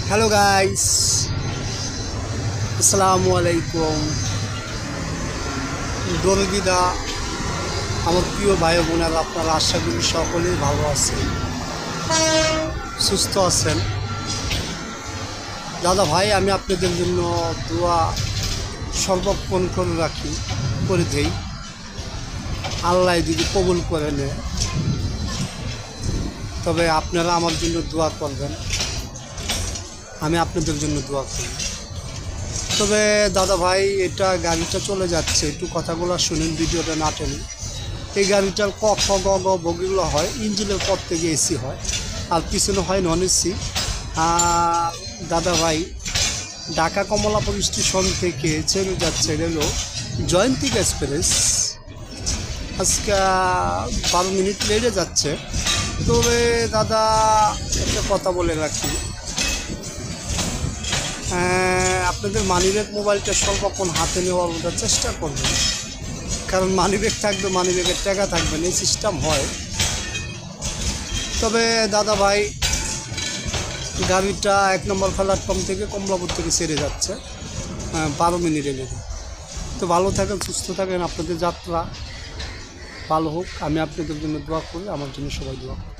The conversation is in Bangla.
হ্যালো গাইস, আসসালামু আলাইকুম। দরদিদা, আমার প্রিয় ভাই বোনেরা, আপনারা আশা করি সকলেই ভালো আছেন, সুস্থ আছেন। দাদা ভাই, আমি আপনাদের জন্য দোয়া সর্বক্ষণ করে দেই। আল্লাহ যদি কবুল করে নেয়, তবে আপনারা আমার জন্য দোয়া করবেন, আমি আপনাদের জন্য দোয়া করি। তবে দাদা ভাই, এটা গাড়িটা চলে যাচ্ছে, একটু কথাগুলো শুনেন, ভিডিওটা না টেনে। এই গাড়িটার ক খ গ গ বগিগুলো হয় ইঞ্জিনের পর থেকে এসি হয়, আর পিছনে হয় নন এসি। দাদা ভাই, ঢাকা কমলাপুর স্টেশন থেকে ছেড়ে যাচ্ছে রেলো জয়ন্তী এক্সপ্রেস। আজকে 12 মিনিট লেটে যাচ্ছে। তবে দাদা, একটা কথা বলে রাখি, আপনাদের মানিব্যাগ মোবাইলটা সর্বক্ষণ হাতে নেওয়ার চেষ্টা করবেন, কারণ মানিব্যাগ থাকবে, মানিব্যাগের টাকা থাকবে না, এই সিস্টেম হয়। তবে দাদা ভাই, গাড়িটা 1 নম্বর প্ল্যাটফর্ম থেকে কমলাপুর থেকে ছেড়ে যাচ্ছে 12 মিনিটে লেগে। তো ভালো থাকেন, সুস্থ থাকেন, আপনাদের যাত্রা ভালো হোক। আমি আপনাদের জন্য দোয়া করি, আমার জন্য সবাই দোয়া করি।